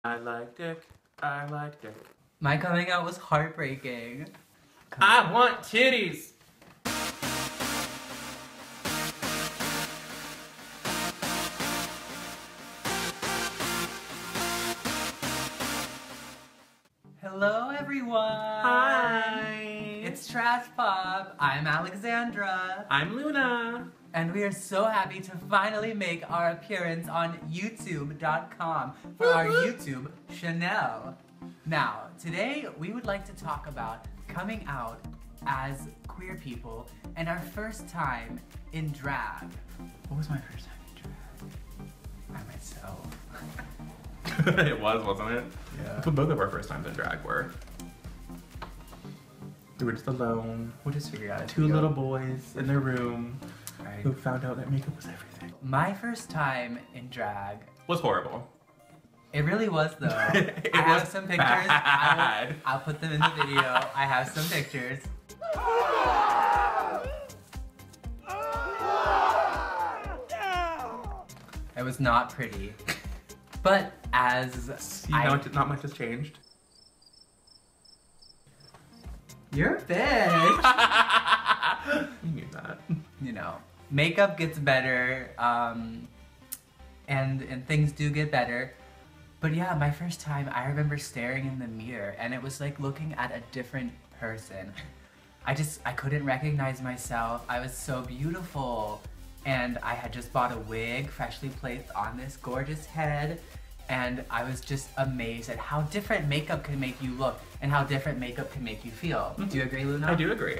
I like dick. I like dick. My coming out was heartbreaking. I want titties. Hello everyone! Hi! It's Trashpop. I'm Alexandra. I'm Luna. And we are so happy to finally make our appearance on YouTube.com for our YouTube Chanel. Now, today we would like to talk about coming out as queer people and our first time in drag. What was my first time in drag? I myself. It was, wasn't it? Yeah. But both of our first times in drag were. We were just alone. We'll just figure out. Two little boys in their room who Right. found out that makeup was everything. My first time in drag. Was horrible. It really was though. It I have was some pictures. bad. I'll put them in the video. I have some pictures. It was not pretty. But as Not much has changed. You're a bitch. You knew that. You know, makeup gets better, and things do get better. But yeah, my first time, I remember staring in the mirror and it was like looking at a different person. I couldn't recognize myself. I was so beautiful. And I had just bought a wig, freshly placed on this gorgeous head. And I was just amazed at how different makeup can make you look and how different makeup can make you feel. Mm-hmm. Do you agree, Luna? I do agree.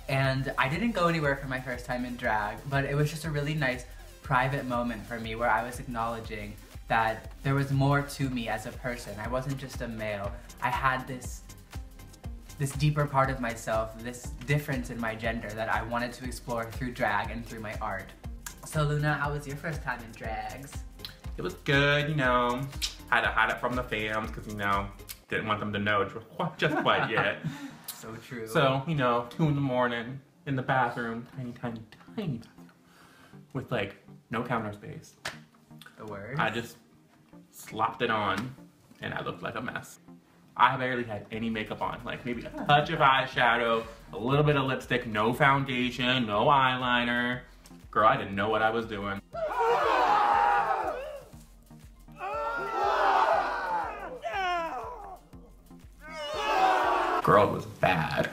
And I didn't go anywhere for my first time in drag, but it was just a really nice private moment for me where I was acknowledging that there was more to me as a person. I wasn't just a male. I had this deeper part of myself, this difference in my gender that I wanted to explore through drag and through my art. So Luna, how was your first time in drags? It was good, you know. Had to hide it from the fams because, you know, didn't want them to know just quite yet. So true. So, you know, 2 in the morning in the bathroom, tiny bathroom, with like no counter space. The word. I just slopped it on and I looked like a mess. I barely had any makeup on, like maybe a touch of eyeshadow, a little bit of lipstick, no foundation, no eyeliner. Girl, I didn't know what I was doing. Girl, it was bad.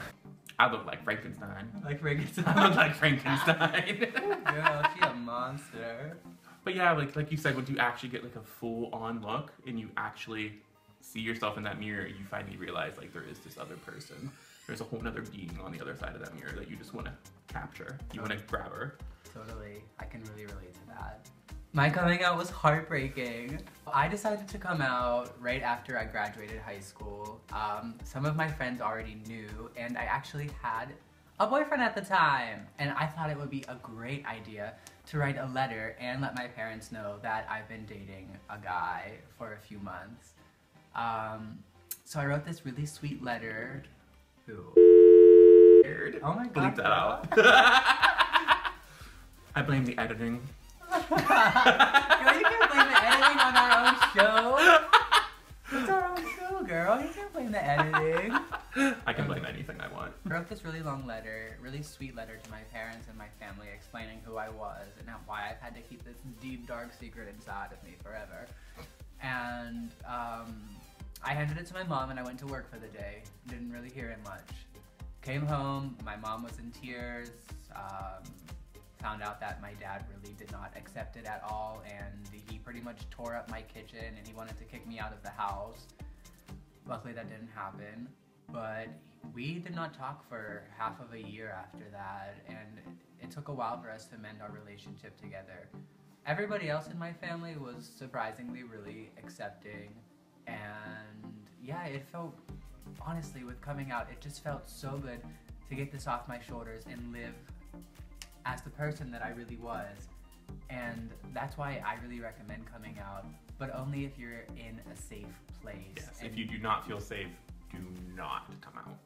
I looked like Frankenstein. Like Frankenstein. I looked like Frankenstein. Girl, she a monster. But yeah, like you said, once you actually get like a full-on look and you actually see yourself in that mirror, you finally realize like there is this other person. There's a whole other being on the other side of that mirror that you just want to capture. You want to grab her. Totally. I can really relate to that. My coming out was heartbreaking. I decided to come out right after I graduated high school. Some of my friends already knew, and I actually had a boyfriend at the time. And I thought it would be a great idea to write a letter and let my parents know that I've been dating a guy for a few months. So I wrote this really sweet letter. Who? Oh my god. Bleep that out. I blame the editing. Girl, you can't blame the editing on our own show. It's our own show, girl. You can't blame the editing. I can blame anything I want. I wrote this really long letter, really sweet letter to my parents and my family explaining who I was and why I've had to keep this deep, dark secret inside of me forever. And I handed it to my mom and I went to work for the day. Didn't really hear it much. Came home, my mom was in tears. Found out that my dad really did not accept it at all, and he pretty much tore up my kitchen and he wanted to kick me out of the house. Luckily that didn't happen, but we did not talk for half of a year after that, and it took a while for us to mend our relationship together. Everybody else in my family was surprisingly really accepting, and yeah, it felt, honestly, with coming out, it just felt so good to get this off my shoulders and live as the person that I really was. And that's why I really recommend coming out, but only if you're in a safe place. Yes, if you do not feel safe, do not come out.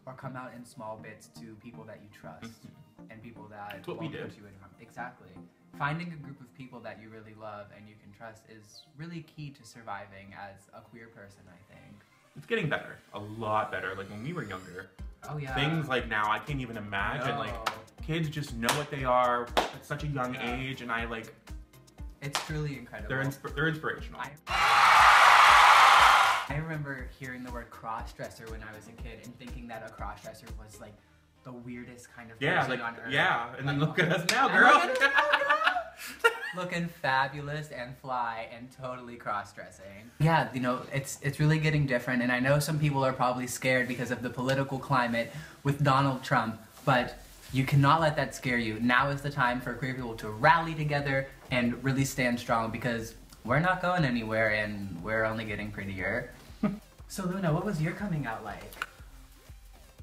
or come out in small bits to people that you trust and people that That's what we won't did. put you in harm. Exactly. Finding a group of people that you really love and you can trust is really key to surviving as a queer person, I think. It's getting better, a lot better. Like when we were younger, Oh yeah. things like now I can't even imagine. Like kids just know what they are at such a young age, and I like. It's truly incredible. They're inspirational. I remember hearing the word cross-dresser when I was a kid and thinking that a cross-dresser was like the weirdest kind of person on earth. Yeah, and then Like, look at us now, girl. Looking fabulous and fly and totally cross-dressing. Yeah, you know, it's really getting different, and I know some people are probably scared because of the political climate with Donald Trump, but you cannot let that scare you. Now is the time for queer people to rally together and really stand strong, because we're not going anywhere and we're only getting prettier. So Luna, what was your coming out like?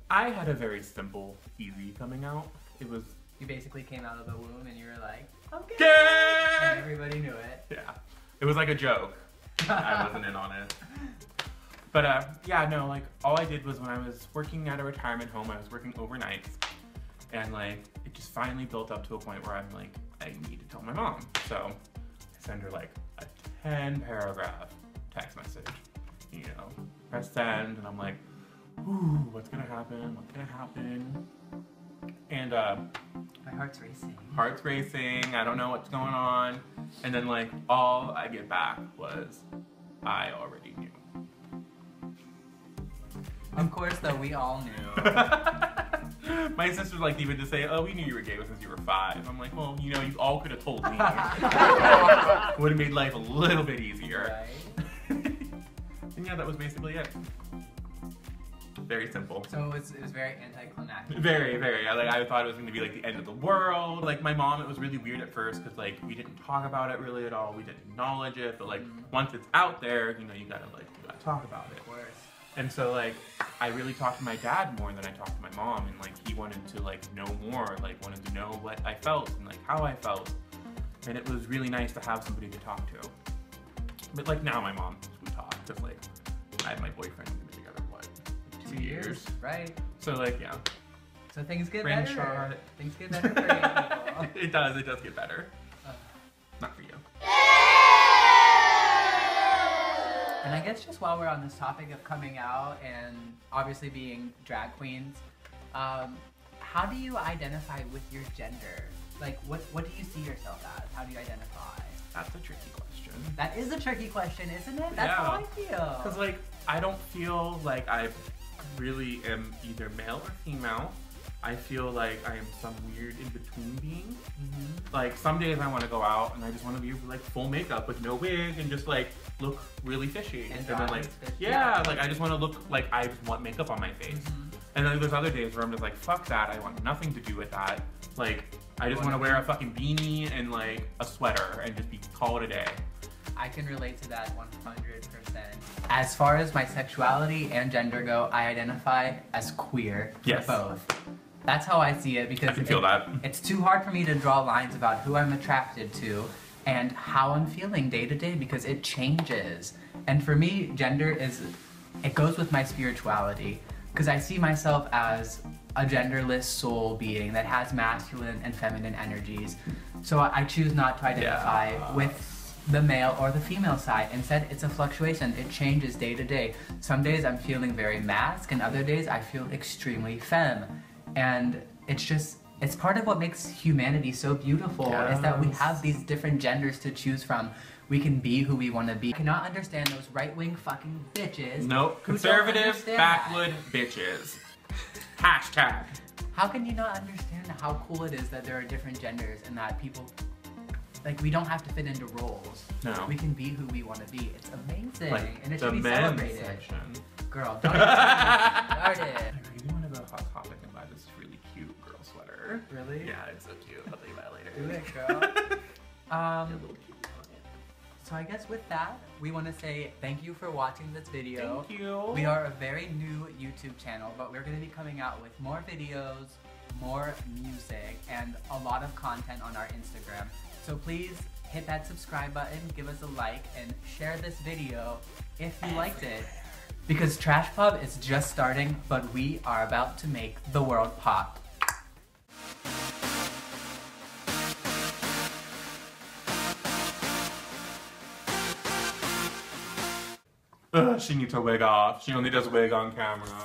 I had a very simple, easy coming out. It was... You basically came out of the womb and you were like, okay. Yeah! And everybody knew it. Yeah. It was like a joke. I wasn't in on it. But yeah, no, like all I did was when I was working at a retirement home, I was working overnights. And like, it just finally built up to a point where I'm like, I need to tell my mom. So I send her like a 10-paragraph text message. You know, press send, and I'm like, ooh, what's gonna happen? What's gonna happen? And my heart's racing. Heart's racing, I don't know what's going on. And then like, all I get back was, I already knew. Of course, though, we all knew. My sister like even to say, oh, we knew you were gay since you were 5. I'm like, well, you know, you all could have told me. Would have made life a little bit easier. Right? And yeah, that was basically it. Very simple. So it was very anticlimactic. Very, very. I thought it was going to be like the end of the world. Like my mom, it was really weird at first because like we didn't talk about it really at all. We didn't acknowledge it, but like once it's out there, you know, you gotta talk about it. Of course. And so like I really talked to my dad more than I talked to my mom, and like he wanted to like know more, like wanted to know what I felt and like how I felt, and it was really nice to have somebody to talk to. But like now my mom, we talk because like I have my boyfriend, we've been together what, 2 years? Right. So like yeah. So things get Friend better. shot. Things get better for you people. It does get better. Not for you. And I guess just while we're on this topic of coming out and obviously being drag queens, how do you identify with your gender? Like, what do you see yourself as? How do you identify? That's a tricky question. That is a tricky question, isn't it? That's how I feel. Because like, I don't feel like I really am either male or female. I feel like I am some weird in-between being. Like some days I want to go out and I just want to be like full makeup with no wig and just like look really fishy. And then like, yeah, like I just want to look like I just want makeup on my face. And then there's other days where I'm just like, fuck that, I want nothing to do with that. Like, I just want to wear a fucking beanie and like a sweater and just call it a day. I can relate to that 100%. As far as my sexuality and gender go, I identify as queer. Yes. Both. That's how I see it, because I can feel that. It's too hard for me to draw lines about who I'm attracted to and how I'm feeling day to day, because it changes. And for me, gender it goes with my spirituality, because I see myself as a genderless soul being that has masculine and feminine energies. So I choose not to identify with the male or the female side. Instead, it's a fluctuation. It changes day to day. Some days I'm feeling very masc, and other days I feel extremely femme. And it's part of what makes humanity so beautiful, is that we have these different genders to choose from. We can be who we want to be. I cannot understand those right-wing fucking bitches. Nope, conservative, backwood bitches. Hashtag. How can you not understand how cool it is that there are different genders and that people, like, we don't have to fit into roles. No. We can be who we want to be. It's amazing, Like and it the should be men's celebrated. section. Girl, don't get me started. I really want to go Hot Topic and buy this really cute girl sweater. Really? Yeah, it's so cute. I'll tell you about it later. Do it, girl. A little cute on it. So I guess with that, we want to say thank you for watching this video. Thank you. We are a very new YouTube channel, but we're going to be coming out with more videos, more music, and a lot of content on our Instagram. So please hit that subscribe button, give us a like, and share this video if you liked it. Because Trashpop is just starting, but we are about to make the world pop. Ugh, she needs her wig off. She only does wig on camera.